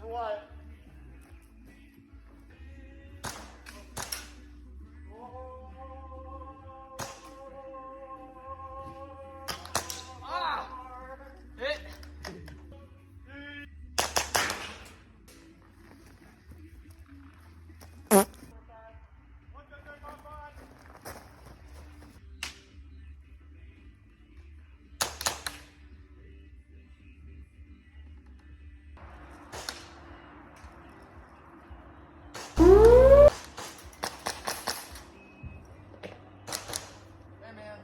What? Ah! Hit. Hey, man.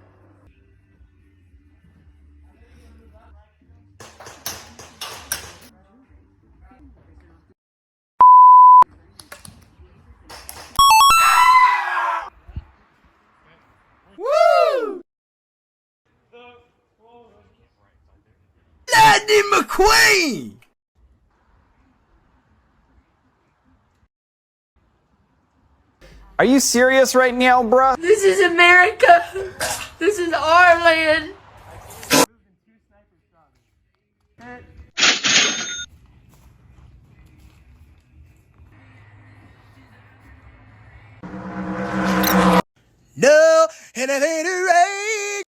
Woo! Lightning McQueen! Are you serious right now, bruh? This is America. This is our land. No, and it ain't a rain.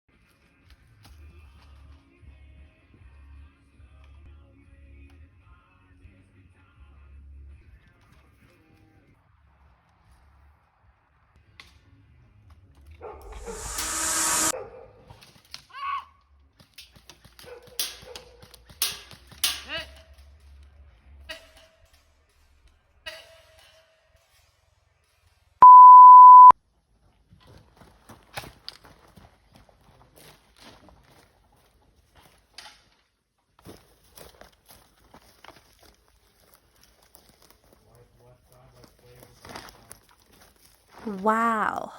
Wow.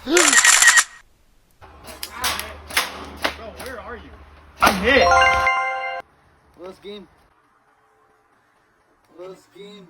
Bro, where are you? I'm hit. Close game. Close game.